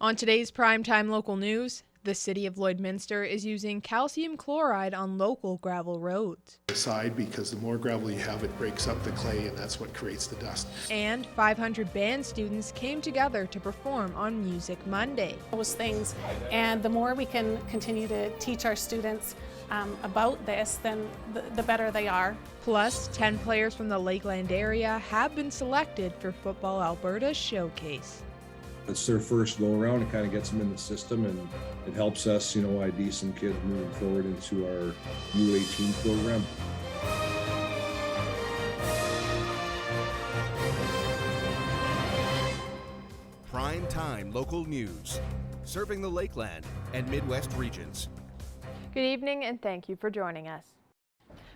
On today's primetime local news, the city of Lloydminster is using calcium chloride on local gravel roads. Aside, because the more gravel you have, it breaks up the clay, and that's what creates the dust. And 500 band students came together to perform on Music Monday. Those things, and the more we can continue to teach our students about this, then the better they are. Plus, 10 players from the Lakeland area have been selected for Football Alberta's showcase. It's their first go around. It kind of gets them in the system, and it helps us, ID some kids moving forward into our U18 program. Prime time local news, serving the Lakeland and Midwest regions. Good evening and thank you for joining us.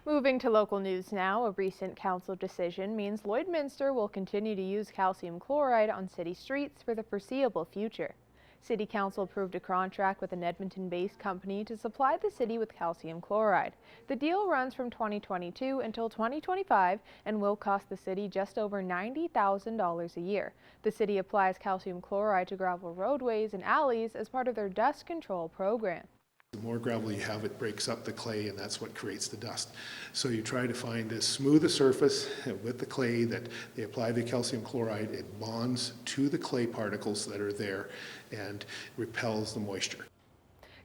Moving to local news now, a recent council decision means Lloydminster will continue to use calcium chloride on city streets for the foreseeable future. City Council approved a contract with an Edmonton-based company to supply the city with calcium chloride. The deal runs from 2022 until 2025 and will cost the city just over $90,000 a year. The city applies calcium chloride to gravel roadways and alleys as part of their dust control program. The more gravel you have, it breaks up the clay, and that's what creates the dust. So you try to find as smooth a surface with the clay that they apply the calcium chloride. It bonds to the clay particles that are there and repels the moisture.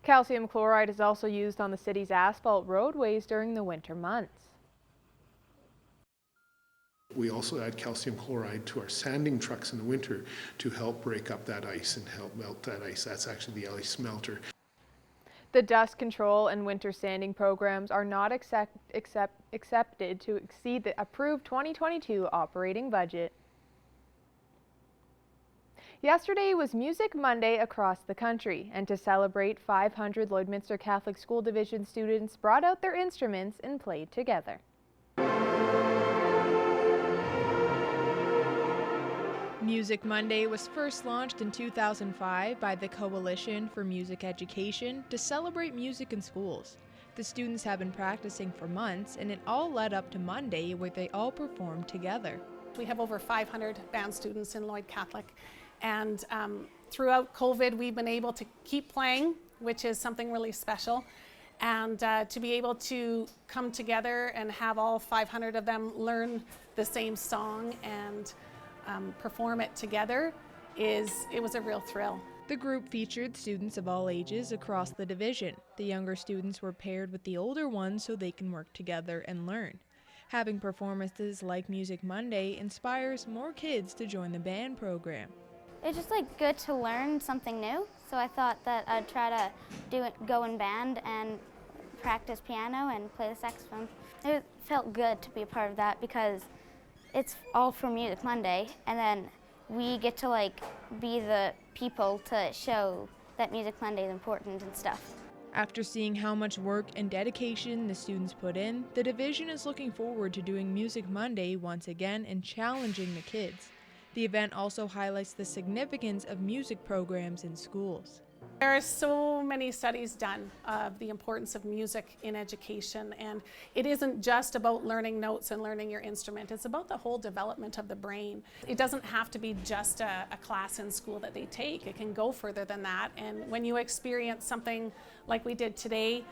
Calcium chloride is also used on the city's asphalt roadways during the winter months. We also add calcium chloride to our sanding trucks in the winter to help break up that ice and help melt that ice. That's actually the ice melter. The dust control and winter sanding programs are not accepted to exceed the approved 2022 operating budget. Yesterday was Music Monday across the country, and to celebrate, 500 Lloydminster Catholic School Division students brought out their instruments and played together. Music Monday was first launched in 2005 by the Coalition for Music Education to celebrate music in schools. The students have been practicing for months, and it all led up to Monday, where they all performed together. We have over 500 band students in Lloyd Catholic, and throughout COVID we've been able to keep playing, which is something really special. And to be able to come together and have all 500 of them learn the same song and perform it together, it was a real thrill. The group featured students of all ages across the division. The younger students were paired with the older ones so they can work together and learn. Having performances like Music Monday inspires more kids to join the band program. It's just good to learn something new, so I thought that I'd try to go in band and practice piano and play the saxophone. It felt good to be a part of that because it's all for Music Monday, and then we get to be the people to show that Music Monday is important and stuff. After seeing how much work and dedication the students put in, the division is looking forward to doing Music Monday once again and challenging the kids. The event also highlights the significance of music programs in schools. There are so many studies done of the importance of music in education, and it isn't just about learning notes and learning your instrument. It's about the whole development of the brain. It doesn't have to be just a class in school that they take. It can go further than that, and when you experience something like we did today,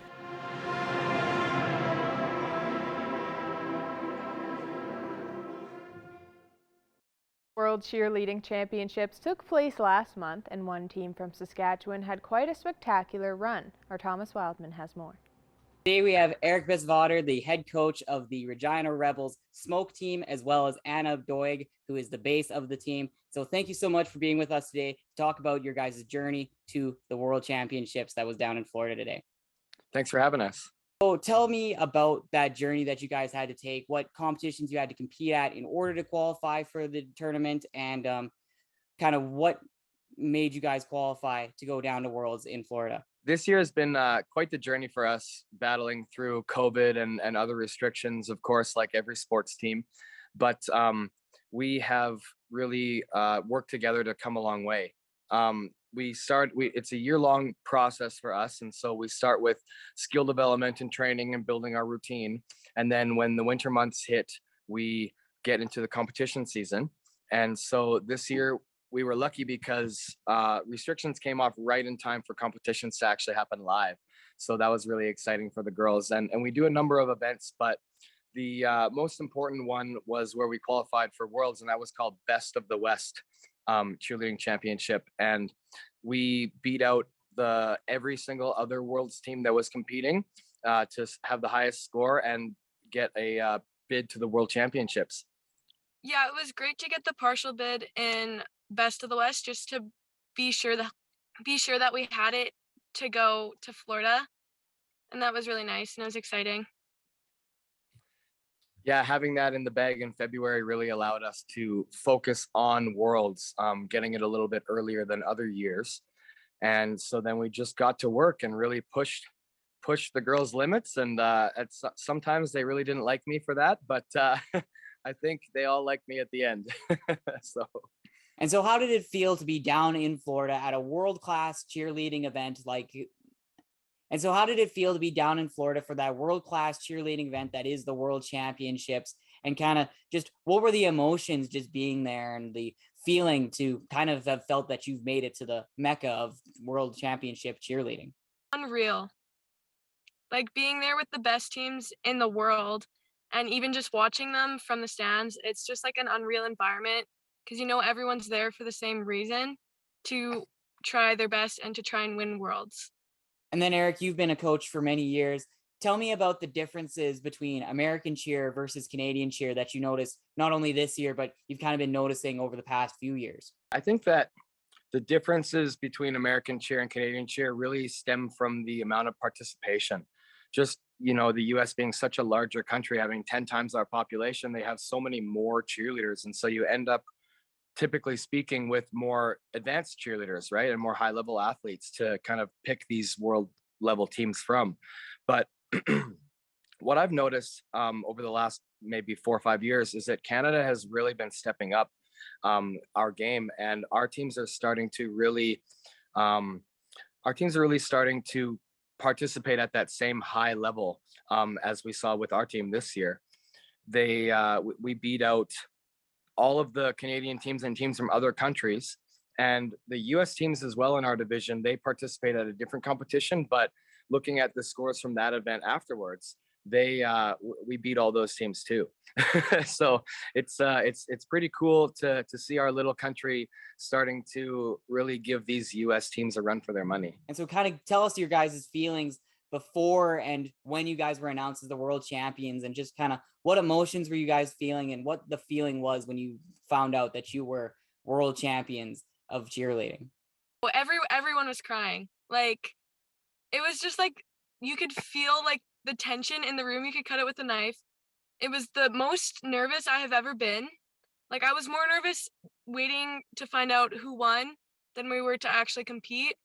World Cheerleading Championships took place last month, and one team from Saskatchewan had quite a spectacular run. Our Thomas Wildman has more. Today we have Eric Bisvater, the head coach of the Regina Rebels Smoke team, as well as Anna Doig, who is the base of the team. So thank you so much for being with us today to talk about your guys' journey to the World Championships that was down in Florida today. Thanks for having us. So tell me about that journey that you guys had to take, what competitions you had to compete at in order to qualify for the tournament, and kind of what made you guys qualify to go down to Worlds in Florida. This year has been quite the journey for us, battling through COVID and other restrictions, of course, like every sports team. But we have really worked together to come a long way. It's a year-long process for us, and so we start with skill development and training and building our routine, and then when the winter months hit, we get into the competition season. And so this year we were lucky because restrictions came off right in time for competitions to actually happen live. So that was really exciting for the girls. And we do a number of events, but the most important one was where we qualified for Worlds, and that was called Best of the West cheerleading championship. And we beat out every single other Worlds team that was competing to have the highest score and get a bid to the World Championships. Yeah, it was great to get the partial bid in Best of the West, just to be sure that we had it to go to Florida, and that was really nice and it was exciting. Yeah, having that in the bag in February really allowed us to focus on Worlds, getting it a little bit earlier than other years. And so then we just got to work and really pushed the girls' limits. And sometimes they really didn't like me for that, but I think they all liked me at the end. So. And so how did it feel to be down in Florida at a world-class cheerleading event And so how did it feel to be down in Florida for that world-class cheerleading event that is the World Championships? And kind of just what were the emotions just being there and the feeling to kind of have felt that you've made it to the mecca of World Championship cheerleading? Unreal. Like being there with the best teams in the world and even just watching them from the stands, it's just like an unreal environment because everyone's there for the same reason, to try their best and to try and win Worlds. And then Eric, you've been a coach for many years. Tell me about the differences between American cheer versus Canadian cheer that you noticed not only this year, but you've kind of been noticing over the past few years. I think that the differences between American cheer and Canadian cheer really stem from the amount of participation. Just, the US being such a larger country, having 10 times our population, they have so many more cheerleaders. And so you end up, typically speaking, with more advanced cheerleaders, right? And more high level athletes to kind of pick these world level teams from. But what I've noticed over the last maybe 4 or 5 years is that Canada has really been stepping up our game, and our teams are starting to really starting to participate at that same high level as we saw with our team this year. We beat out all of the Canadian teams and teams from other countries, and the US teams as well in our division. They participate at a different competition, but looking at the scores from that event afterwards, we beat all those teams too. So it's pretty cool to see our little country starting to really give these US teams a run for their money. And so kind of tell us your guys' feelings before and when you guys were announced as the world champions, and just kind of what emotions were you guys feeling and what the feeling was when you found out that you were world champions of cheerleading. Well, everyone was crying. Like, it was just like you could feel like the tension in the room. You could cut it with a knife. It was the most nervous I have ever been. Like, I was more nervous waiting to find out who won than we were to actually compete.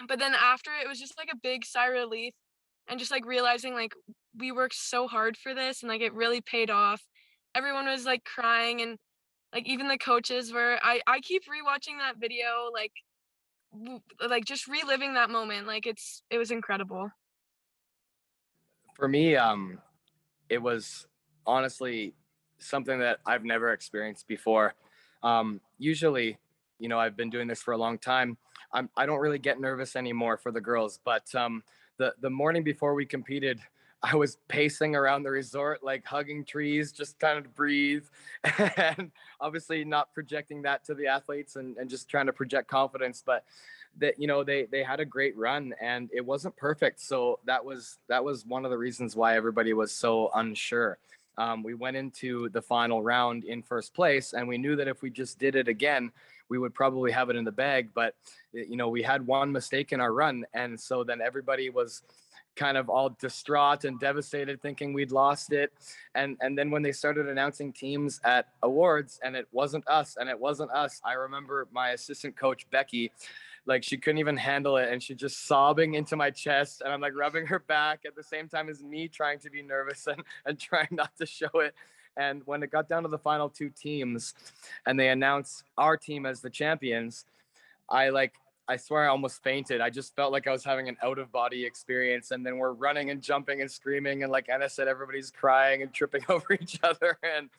But then after, it was just like a big sigh of relief, and just like realizing like we worked so hard for this and like it really paid off. Everyone was like crying, and like even the coaches were. I keep rewatching that video, like just reliving that moment. Like it was incredible. For me, it was honestly something that I've never experienced before. Usually, I've been doing this for a long time. I don't really get nervous anymore for the girls, but the morning before we competed, I was pacing around the resort, like hugging trees, just kind of breathe, and obviously not projecting that to the athletes and just trying to project confidence. But that they had a great run, and it wasn't perfect, so that was one of the reasons why everybody was so unsure. We went into the final round in first place, and we knew that if we just did it again, we would probably have it in the bag. But we had one mistake in our run, and so then everybody was kind of all distraught and devastated, thinking we'd lost it. And then when they started announcing teams at awards, and it wasn't us, I remember my assistant coach Becky, like she couldn't even handle it, and she just sobbing into my chest, and I'm like rubbing her back at the same time as me trying to be nervous and trying not to show it. And when it got down to the final two teams and they announced our team as the champions, I swear I almost fainted. I just felt like I was having an out of body experience. And then we're running and jumping and screaming, and like Anna said, everybody's crying and tripping over each other. And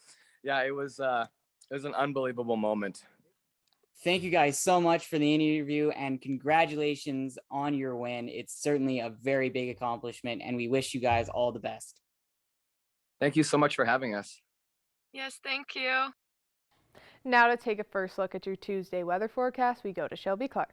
yeah, it was an unbelievable moment. Thank you guys so much for the interview and congratulations on your win. It's certainly a very big accomplishment and we wish you guys all the best. Thank you so much for having us. Yes, thank you. Now to take a first look at your Tuesday weather forecast, we go to Shelby Clark.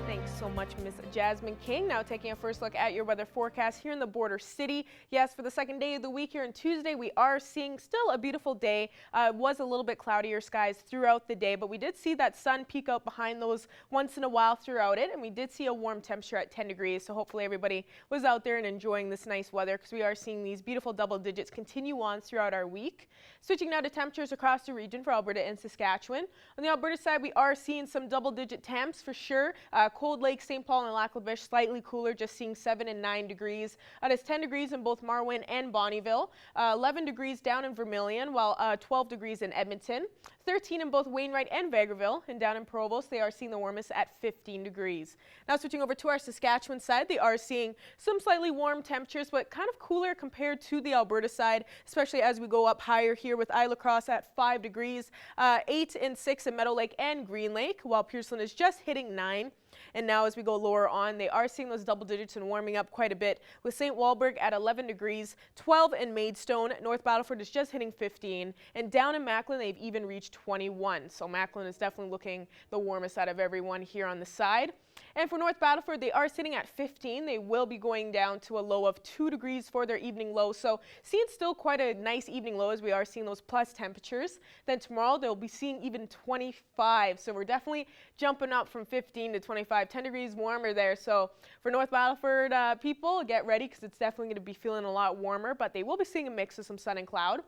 Thanks so much, Ms. Jasmine King. Now taking a first look at your weather forecast here in the border city. Yes, for the second day of the week here on Tuesday, we are seeing still a beautiful day. It was a little bit cloudier skies throughout the day, but we did see that sun peek out behind those once in a while throughout it, and we did see a warm temperature at 10 degrees. So hopefully everybody was out there and enjoying this nice weather, because we are seeing these beautiful double digits continue on throughout our week. Switching now to temperatures across the region for Alberta and Saskatchewan. On the Alberta side, we are seeing some double-digit temps for sure. Cold Lake, St. Paul, and Lac La Biche slightly cooler, just seeing 7 and 9 degrees. It is 10 degrees in both Marwin and Bonnyville, 11 degrees down in Vermilion, while 12 degrees in Edmonton, 13 in both Wainwright and Vegreville, and down in Provost, they are seeing the warmest at 15 degrees. Now switching over to our Saskatchewan side, they are seeing some slightly warm temperatures, but kind of cooler compared to the Alberta side, especially as we go up higher here with Isla Cross at 5 degrees, 8 and 6 in Meadow Lake and Green Lake, while Pearson is just hitting 9. And now as we go lower on, they are seeing those double digits and warming up quite a bit, with St. Walburg at 11 degrees, 12 in Maidstone. North Battleford is just hitting 15, and down in Macklin they've even reached 21. So Macklin is definitely looking the warmest out of everyone here on the side. And for North Battleford, they are sitting at 15. They will be going down to a low of 2 degrees for their evening low. So seeing still quite a nice evening low as we are seeing those plus temperatures. Then tomorrow they'll be seeing even 25. So we're definitely jumping up from 15 to 25, 10 degrees warmer there. So for North Battleford people, get ready because it's definitely going to be feeling a lot warmer, but they will be seeing a mix of some sun and cloud.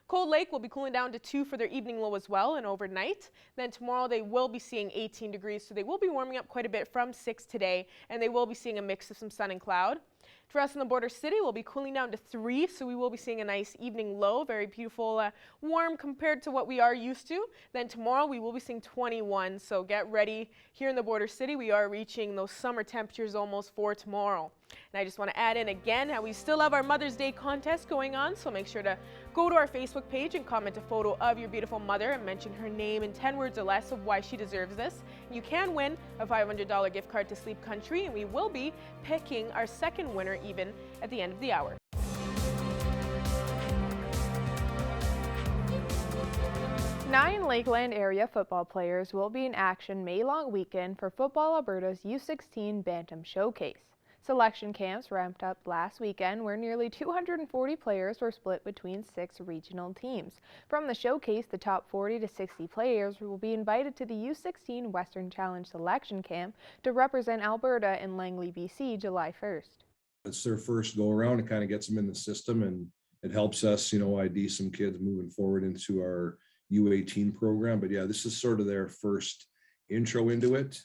Cold Lake will be cooling down to 2 for their evening low as well and overnight. Then tomorrow they will be seeing 18 degrees, so they will be warming up quite a bit from 6 today, and they will be seeing a mix of some sun and cloud. For us in the border city, we'll be cooling down to 3, so we will be seeing a nice evening low, very beautiful, warm compared to what we are used to. Then tomorrow we will be seeing 21, so get ready. Here in the border city, we are reaching those summer temperatures almost for tomorrow. And I just want to add in again how we still have our Mother's Day contest going on, so make sure to go to our Facebook page and comment a photo of your beautiful mother and mention her name in 10 words or less of why she deserves this. You can win a $500 gift card to Sleep Country, and we will be picking our second winner even at the end of the hour. Nine Lakeland area football players will be in action May-long weekend for Football Alberta's U16 Bantam Showcase. Selection camps ramped up last weekend where nearly 240 players were split between 6 regional teams. From the showcase, the top 40 to 60 players will be invited to the U16 Western Challenge Selection Camp to represent Alberta in Langley, BC, July 1st. It's their first go around. It kind of gets them in the system, and it helps us, ID some kids moving forward into our U18 program. But yeah, this is sort of their first intro into it.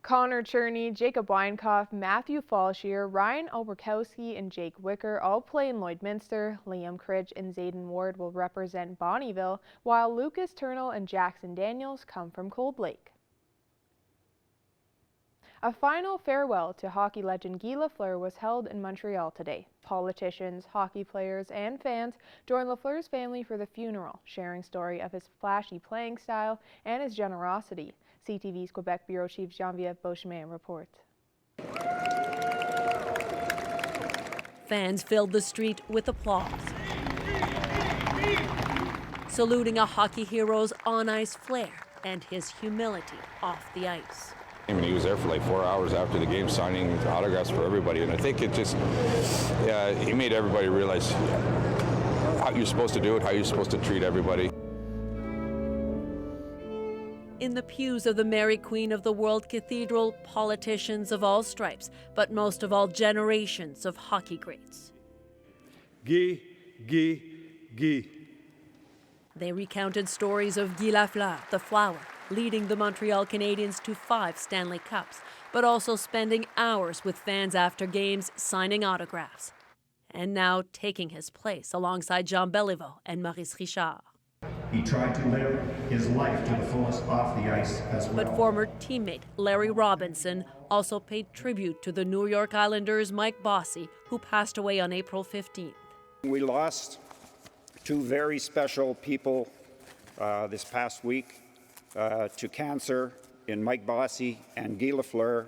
Connor Cherney, Jacob Weinkoff, Matthew Falshear, Ryan Oberkowski, and Jake Wicker all play in Lloydminster. Liam Cridge and Zayden Ward will represent Bonnyville, while Lucas Turnell and Jackson Daniels come from Cold Lake. A final farewell to hockey legend Guy Lafleur was held in Montreal today. Politicians, hockey players, and fans joined Lafleur's family for the funeral, sharing story of his flashy playing style and his generosity. CTV's Quebec Bureau Chief Geneviève Beauchemin reports. Fans filled the street with applause, saluting a hockey hero's on-ice flair and his humility off the ice. He was there for like 4 hours after the game signing autographs for everybody, and I think it just, he made everybody realize how you're supposed to do it, how you're supposed to treat everybody. In the pews of the Mary Queen of the World Cathedral, politicians of all stripes, but most of all generations of hockey greats. Guy, Guy, Guy. They recounted stories of Guy Lafleur, the Flower, leading the Montreal Canadiens to 5 Stanley Cups, but also spending hours with fans after games signing autographs. And now taking his place alongside Jean Beliveau and Maurice Richard. He tried to live his life to the fullest off the ice as well. But former teammate Larry Robinson also paid tribute to the New York Islanders' Mike Bossy, who passed away on April 15th. We lost two very special people this past week to cancer in Mike Bossy and Guy Lafleur,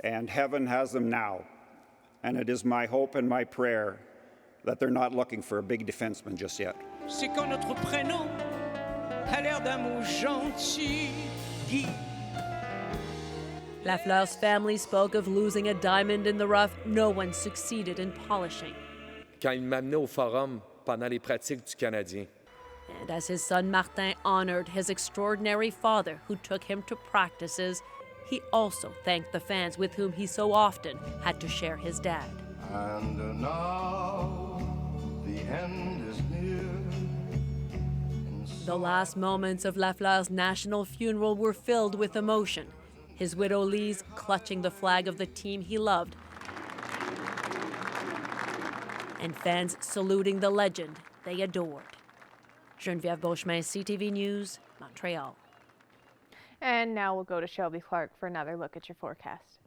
and heaven has them now. And it is my hope and my prayer that they're not looking for a big defenseman just yet. C'est quand notre prénom a l'air d'un mot gentil, Guy. Lafleur's family spoke of losing a diamond in the rough no one succeeded in polishing. Quand il m'amenait au forum pendant les pratiques du Canadien. And as his son Martin honored his extraordinary father who took him to practices, he also thanked the fans with whom he so often had to share his dad. And now the end is near. The last moments of Lafleur's national funeral were filled with emotion, his widow Lise clutching the flag of the team he loved, and fans saluting the legend they adored. Geneviève Beauchemin, CTV News, Montreal. And now we'll go to Shelby Clark for another look at your forecast.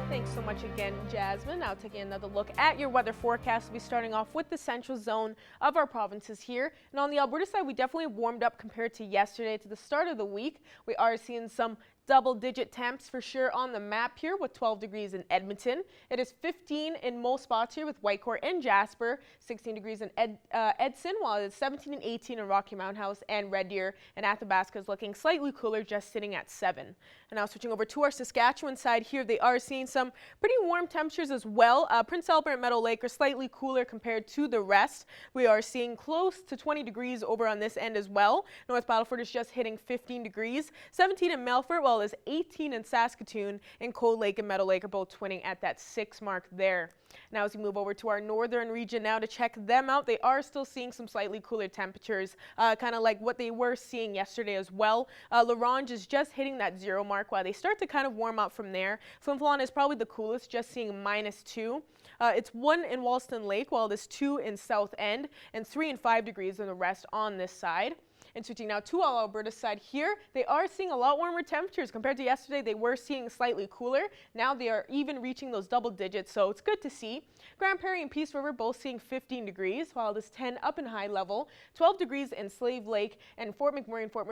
Thanks so much again, Jasmine. Now taking another look at your weather forecast. We'll be starting off with the central zone of our provinces here. And on the Alberta side, we definitely warmed up compared to yesterday, to the start of the week. We are seeing some double-digit temps for sure on the map here with 12 degrees in Edmonton. It is 15 in most spots here with Whitecourt and Jasper, 16 degrees in Edson, while it's 17 and 18 in Rocky Mountain House and Red Deer, and Athabasca is looking slightly cooler, just sitting at 7. And now switching over to our Saskatchewan side here, they are seeing some pretty warm temperatures as well. Prince Albert and Meadow Lake are slightly cooler compared to the rest. We are seeing close to 20 degrees over on this end as well. North Battleford is just hitting 15 degrees, 17 in Melfort, while it's 18 in Saskatoon, and Cold Lake and Meadow Lake are both twinning at that 6 mark there. Now as we move over to our northern region now to check them out, they are still seeing some slightly cooler temperatures, kind of like what they were seeing yesterday as well. La Ronge is just hitting that 0 mark while they start to kind of warm up from there. Flin Flon is probably the coolest, just seeing -2. It's 1 in Walston Lake, while it is 2 in South End, and 3 and 5 degrees in the rest on this side. And switching now to our Alberta side here, they are seeing a lot warmer temperatures compared to yesterday. They were seeing slightly cooler. Now they are even reaching those double digits, so it's good to see. Grand Prairie and Peace River both seeing 15 degrees, while it is 10 up in High Level, 12 degrees in Slave Lake, and Fort McMurray and Fort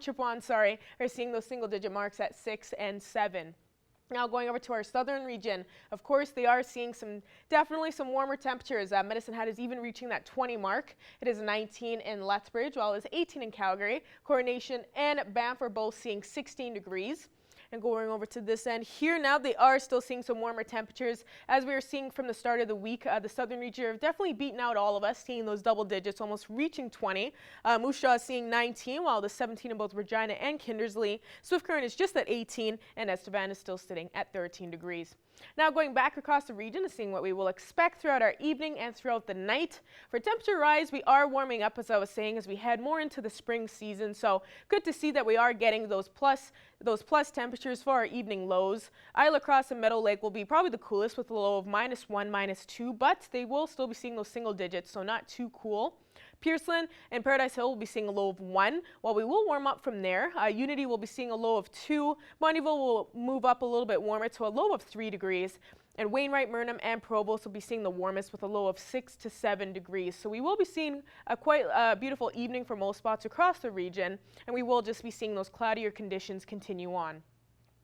Chipewyan, are seeing those single-digit marks at 6 and 7. Now going over to our southern region, of course they are seeing definitely some warmer temperatures. Medicine Hat is even reaching that 20 mark. It is 19 in Lethbridge, while it is 18 in Calgary. Coronation and Banff are both seeing 16 degrees. And going over to this end here now, they are still seeing some warmer temperatures. As we were seeing from the start of the week, the southern region have definitely beaten out all of us, seeing those double digits, almost reaching 20. Moose Jaw is seeing 19, while the 17 in both Regina and Kindersley. Swift Current is just at 18, and Estevan is still sitting at 13 degrees. Now going back across the region and seeing what we will expect throughout our evening and throughout the night. For temperature rise, we are warming up, as I was saying, as we head more into the spring season. So good to see that we are getting those plus temperatures for our evening lows. Isla Cross and Meadow Lake will be probably the coolest with a low of -1, -2, but they will still be seeing those single digits, so not too cool. Pearson and Paradise Hill will be seeing a low of 1, while we will warm up from there. Unity will be seeing a low of 2. Bonnyville will move up a little bit warmer to a low of 3 degrees. And Wainwright, Murnum, and Provost will be seeing the warmest with a low of 6 to 7 degrees. So we will be seeing a quite beautiful evening for most spots across the region, and we will just be seeing those cloudier conditions continue on.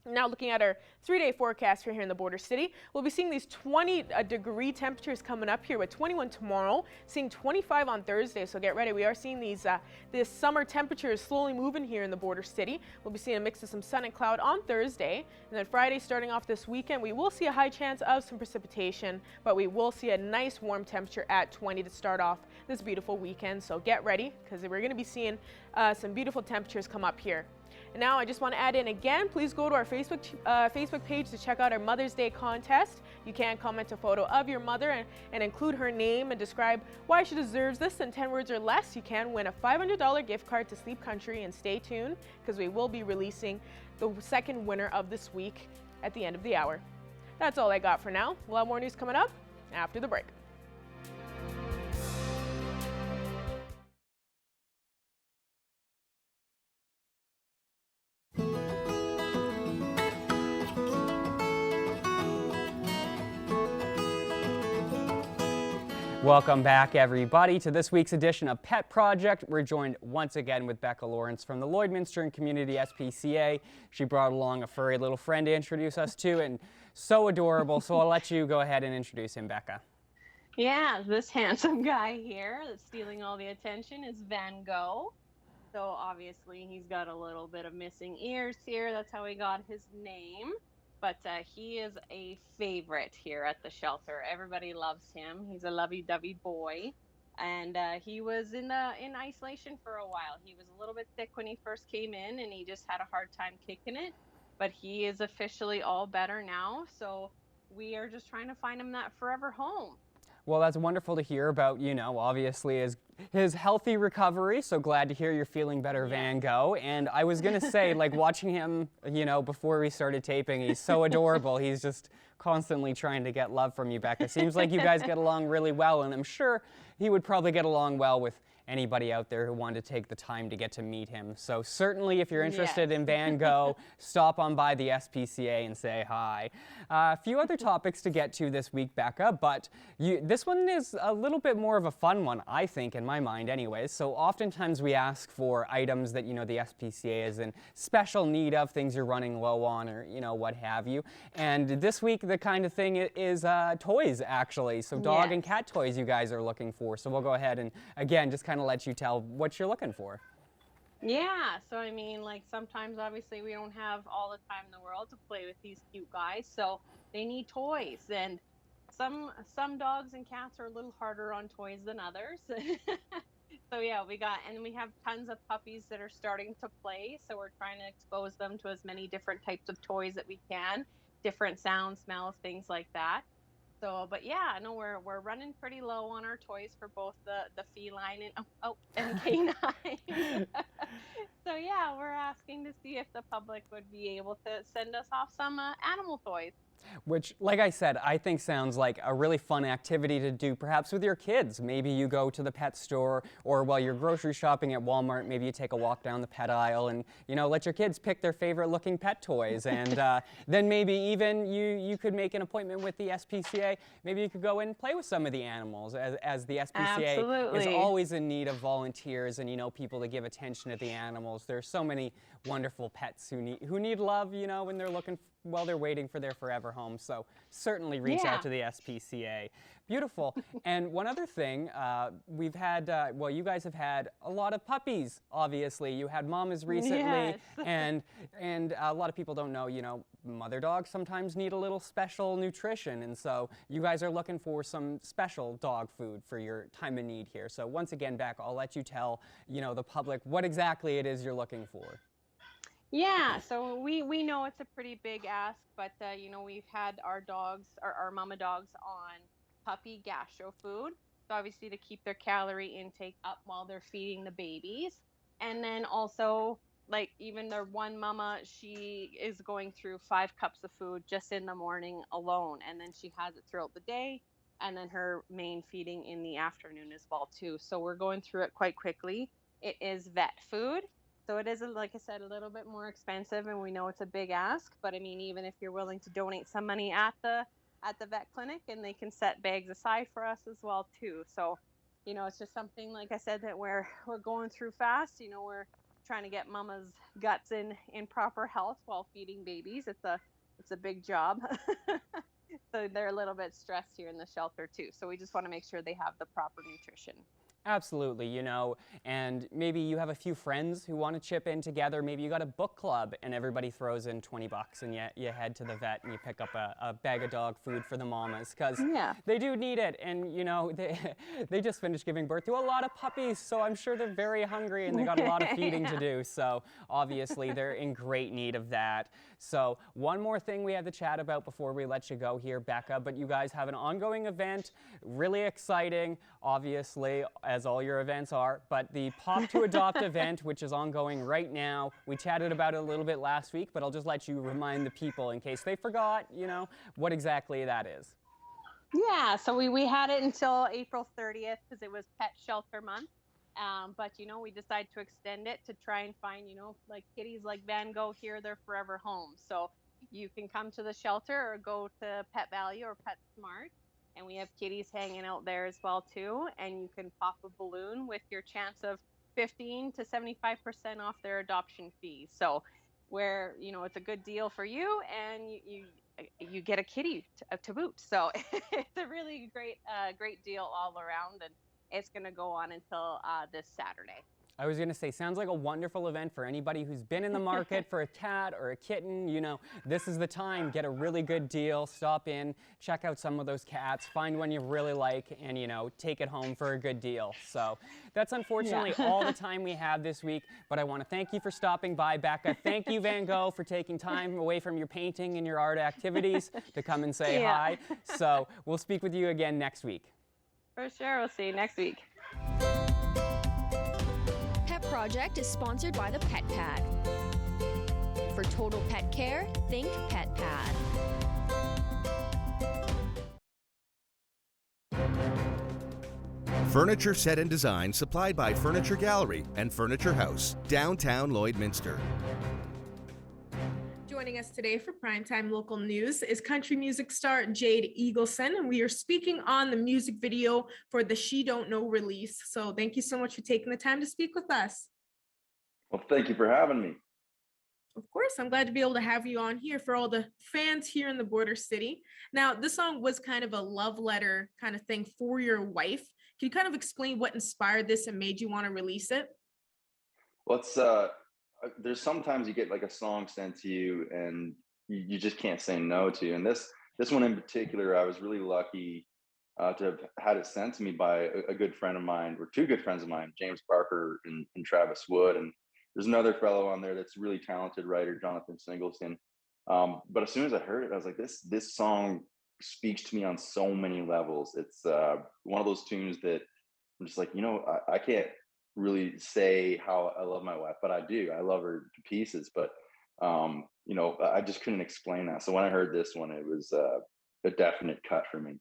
Now looking at our 3-day forecast for here in the border city, we'll be seeing these 20-degree temperatures coming up here with 21 tomorrow, seeing 25 on Thursday. So get ready. We are seeing this summer temperatures slowly moving here in the border city. We'll be seeing a mix of some sun and cloud on Thursday. And then Friday, starting off this weekend, we will see a high chance of some precipitation, but we will see a nice warm temperature at 20 to start off this beautiful weekend. So get ready, because we're going to be seeing some beautiful temperatures come up here. And now I just want to add in again, please go to our Facebook page to check out our Mother's Day contest. You can comment a photo of your mother and include her name and describe why she deserves this in 10 words or less. You can win a $500 gift card to Sleep Country, and stay tuned because we will be releasing the second winner of this week at the end of the hour. That's all I got for now. We'll have more news coming up after the break. Welcome back, everybody, to this week's edition of Pet Project. We're joined once again with Becca Lawrence from the Lloydminster and Community SPCA. She brought along a furry little friend to introduce us to, and so adorable. So I'll let you go ahead and introduce him, Becca. Yeah, this handsome guy here that's stealing all the attention is Van Gogh. So obviously he's got a little bit of missing ears here. That's how he got his name. But he is a favorite here at the shelter. Everybody loves him. He's a lovey-dovey boy. And he was in isolation for a while. He was a little bit sick when he first came in, and he just had a hard time kicking it. But he is officially all better now. So we are just trying to find him that forever home. Well, that's wonderful to hear about, obviously his healthy recovery. So glad to hear you're feeling better, Van Gogh. And I was going to say, like, watching him, before we started taping, he's so adorable. He's just constantly trying to get love from you, Becca. Seems like you guys get along really well, and I'm sure he would probably get along well with anybody out there who wanted to take the time to get to meet him. So certainly, if you're interested in Van Gogh, stop on by the SPCA and say hi. A few other topics to get to this week, Becca, but this one is a little bit more of a fun one, I think, in my mind anyways. So oftentimes we ask for items that, the SPCA is in special need of, things you're running low on, or, what have you. And this week, the kind of thing is toys, actually. So dog and cat toys you guys are looking for. So we'll go ahead and, again, just kind of let you tell what you're looking for. Yeah, so I mean, like, sometimes obviously we don't have all the time in the world to play with these cute guys, so they need toys. And some dogs and cats are a little harder on toys than others. So yeah, we have tons of puppies that are starting to play, so we're trying to expose them to as many different types of toys that we can, different sounds, smells, things like that. So, but yeah, no, we're running pretty low on our toys for both the feline and canine. So yeah, we're asking to see if the public would be able to send us off some animal toys. Which, like I said, I think sounds like a really fun activity to do perhaps with your kids. Maybe you go to the pet store, or while you're grocery shopping at Walmart, maybe you take a walk down the pet aisle and, let your kids pick their favorite looking pet toys. And then maybe even you could make an appointment with the SPCA. Maybe you could go and play with some of the animals, as the SPCA is always in need of volunteers and, people to give attention to the animals. There's so many wonderful pets who need love, when they're while they're waiting for their forever home. So certainly reach out to the SPCA. Beautiful. And one other thing, we've had, you guys have had a lot of puppies, obviously. You had mamas recently, and a lot of people don't know, mother dogs sometimes need a little special nutrition, and so you guys are looking for some special dog food for your time of need here. So once again, Beck, I'll let you tell, the public what exactly it is you're looking for. Yeah, so we know it's a pretty big ask, but we've had our dogs, our mama dogs, on puppy gastro food, so obviously to keep their calorie intake up while they're feeding the babies. And then also, like, even their one mama, she is going through 5 cups of food just in the morning alone, and then she has it throughout the day, and then her main feeding in the afternoon as well too. So we're going through it quite quickly. It is vet food. So it is, like I said, a little bit more expensive, and we know it's a big ask, but I mean, even if you're willing to donate some money at the vet clinic, and they can set bags aside for us as well too. So, it's just something, like I said, that we're going through fast. We're trying to get mama's guts in proper health while feeding babies. It's a big job. So they're a little bit stressed here in the shelter too. So we just want to make sure they have the proper nutrition. Absolutely, and maybe you have a few friends who want to chip in together. Maybe you got a book club and everybody throws in $20 and you head to the vet and you pick up a bag of dog food for the mamas, because they do need it. And, they just finished giving birth to a lot of puppies, so I'm sure they're very hungry and they got a lot of feeding to do. So obviously they're in great need of that. So one more thing we have to chat about before we let you go here, Becca, but you guys have an ongoing event, really exciting, obviously, as all your events are, but the Pop to Adopt event, which is ongoing right now. We chatted about it a little bit last week, but I'll just let you remind the people in case they forgot, what exactly that is. Yeah, so we had it until April 30th because it was Pet Shelter Month. But, we decided to extend it to try and find, like kitties like Van Gogh here, their forever home. So you can come to the shelter or go to Pet Value or PetSmart and we have kitties hanging out there as well too. And you can pop a balloon with your chance of 15 to 75% off their adoption fee. So where, you know, it's a good deal for you, and you get a kitty to boot. So it's a really great deal all around, and it's going to go on until this Saturday. I was going to say, sounds like a wonderful event for anybody who's been in the market for a cat or a kitten. You know, this is the time. Get a really good deal. Stop in, check out some of those cats, find one you really like, and, you know, take it home for a good deal. So that's unfortunately all the time we have this week. But I want to thank you for stopping by, Becca. Thank you, Van Gogh, for taking time away from your painting and your art activities to come and say hi. So we'll speak with you again next week. For sure. We'll see you next week. Project is sponsored by the Pet Pad. For total pet care, think Pet Pad. Furniture set and design supplied by Furniture Gallery and Furniture House, downtown Lloydminster. Joining us today for Primetime Local News is country music star Jade Eagleson, and we are speaking on the music video for the She Don't Know release. So thank you so much for taking the time to speak with us. Well, thank you for having me. Of course, I'm glad to be able to have you on here for all the fans here in the border city. Now, this song was kind of a love letter kind of thing for your wife. Can you kind of explain what inspired this and made you want to release it? Well, it's there's sometimes you get like a song sent to you and you just can't say no to. And this one in particular, I was really lucky to have had it sent to me by a good friend of mine, or two good friends of mine, James Parker and Travis Wood. And there's another fellow on there that's a really talented writer, Jonathan Singleton. But as soon as I heard it, I was like, this song speaks to me on so many levels. It's one of those tunes that I'm just like, you know, I can't really say how I love my wife, but I do. I love her to pieces. But you know, I just couldn't explain that. So when I heard this one, it was a definite cut for me.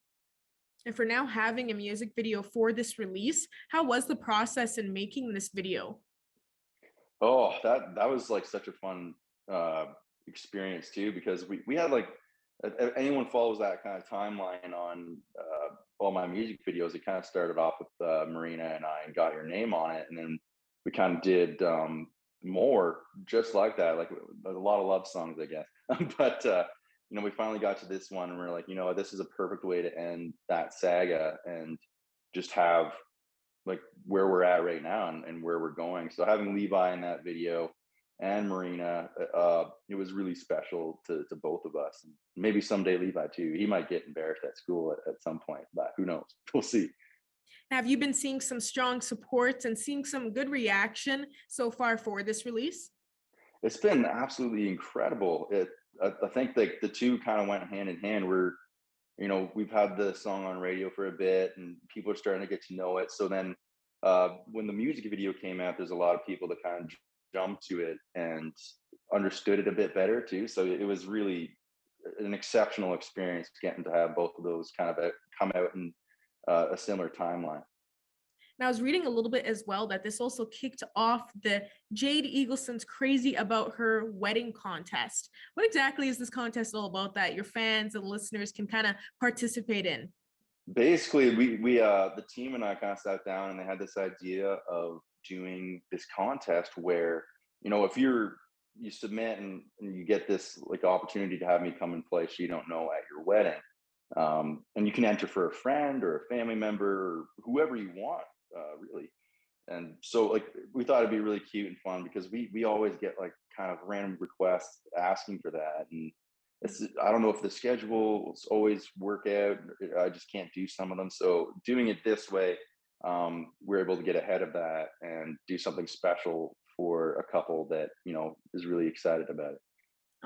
And for now having a music video for this release, how was the process in making this video? Oh, that was like such a fun experience too, because we had like, anyone follows that kind of timeline on all my music videos, it kind of started off with Marina and I and Got Your Name on it. And then we kind of did more just like that, like a lot of love songs, I guess. But, you know, we finally got to this one and we're like, you know, this is a perfect way to end that saga and just have like where we're at right now and where we're going. So having Levi in that video and Marina, it was really special to both of us. And maybe someday Levi too. He might get embarrassed at school at some point, but who knows? We'll see. Have you been seeing some strong support and seeing some good reaction so far for this release? It's been absolutely incredible. I think that the two kind of went hand in hand. You know, we've had the song on radio for a bit and people are starting to get to know it. So then when the music video came out, there's a lot of people that kind of jumped to it and understood it a bit better too. So it was really an exceptional experience getting to have both of those kind of come out in a similar timeline. Now, I was reading a little bit as well that this also kicked off the Jade Eagleson's Crazy About Her wedding contest. What exactly is this contest all about that your fans and listeners can kind of participate in? Basically, we the team and I kind of sat down and they had this idea of doing this contest where, you know, if you submit and you get this like opportunity to have me come and play She Don't Know at your wedding, and you can enter for a friend or a family member or whoever you want, really. And so like we thought it'd be really cute and fun because we always get like kind of random requests asking for that, and I don't know if the schedules always work out. I just can't do some of them. So doing it this way, we're able to get ahead of that and do something special for a couple that, you know, is really excited about it.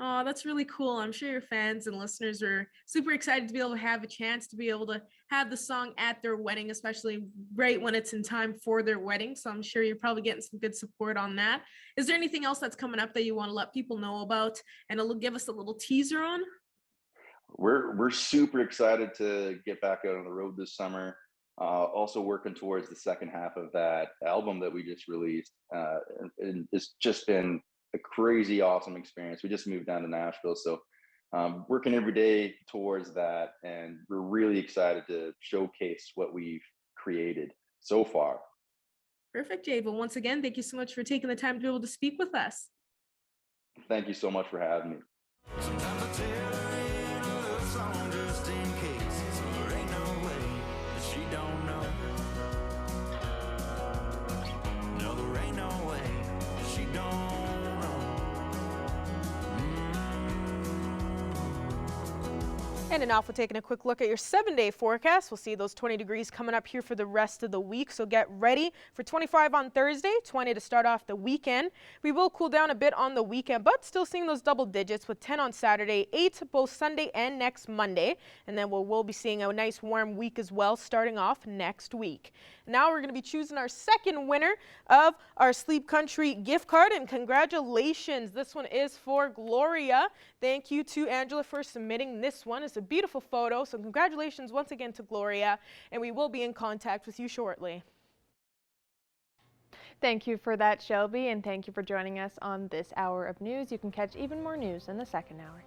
Oh, that's really cool. I'm sure your fans and listeners are super excited to be able to have a chance to be able to have the song at their wedding, especially right when it's in time for their wedding. So I'm sure you're probably getting some good support on that. Is there anything else that's coming up that you want to let people know about and give us a little teaser on? We're super excited to get back out on the road this summer. Also working towards the second half of that album that we just released. And it's just been a crazy awesome experience. We just moved down to Nashville, so working every day towards that, and we're really excited to showcase what we've created so far. Perfect, Jade. Well, once again, thank you so much for taking the time to be able to speak with us. Thank you so much for having me. Sometimes I tell her in a love song just in case, so there ain't no way that she don't know. No, there ain't no way that she don't know. And enough with taking a quick look at your 7-day forecast. We'll see those 20 degrees coming up here for the rest of the week. So get ready for 25 on Thursday, 20 to start off the weekend. We will cool down a bit on the weekend, but still seeing those double digits with 10 on Saturday, 8 both Sunday and next Monday. And then we'll be seeing a nice warm week as well starting off next week. Now we're going to be choosing our second winner of our Sleep Country gift card, and congratulations. This one is for Gloria. Thank you to Angela for submitting this one. It's a beautiful photo, so congratulations once again to Gloria, and we will be in contact with you shortly. Thank you for that, Shelby, and thank you for joining us on this hour of news. You can catch even more news in the second hour.